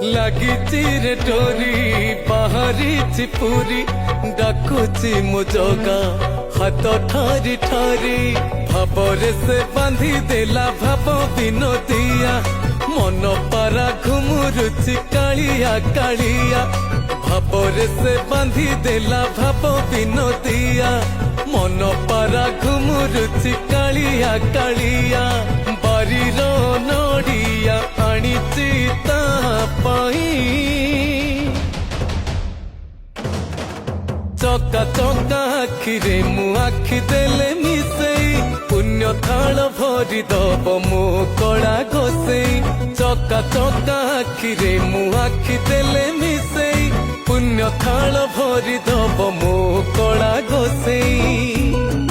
লাগিଛି ରେ ଡୋରି ବାହାରିଛି ପୁରୀ ଡାକୁଛି ମୋ ଜଗା ହାତ ଠାରି ଠାରି ଭାବରେ ସେ ବାନ୍ଧି ଦେଲା ଭାବ ବିନୋଦିଆ ମନ ପାରା ଘୁମୁରୁଛି କାଳିଆ କାଳିଆ ଭାବରେ ସେ ବାନ୍ଧି ଦେଲା ଭାବ ବିନୋଦିଆ ମନ ପାରା ଘୁମୁରୁଛି କାଳିଆ କାଳିଆ ବାରିର ନଡ଼ିଆ ଆଣିଛି ତା ପାଇଁ ଚକା ଚକା ଆଖିରେ ମୁଁ ଆଖି ଦେଲେ ମିଶେଇ ପୁଣ୍ୟ ଥାଳ ଭରି ଦବ ମୋ କଳା ଘଷେଇ ଚକା ଚକା ଆଖିରେ ମୁଁ ଆଖି ଦେଲେ ମିଶେଇ ପୁଣ୍ୟ ଥାଳ ଭରି ଦବ ମୋ କଳା ଘଷେଇ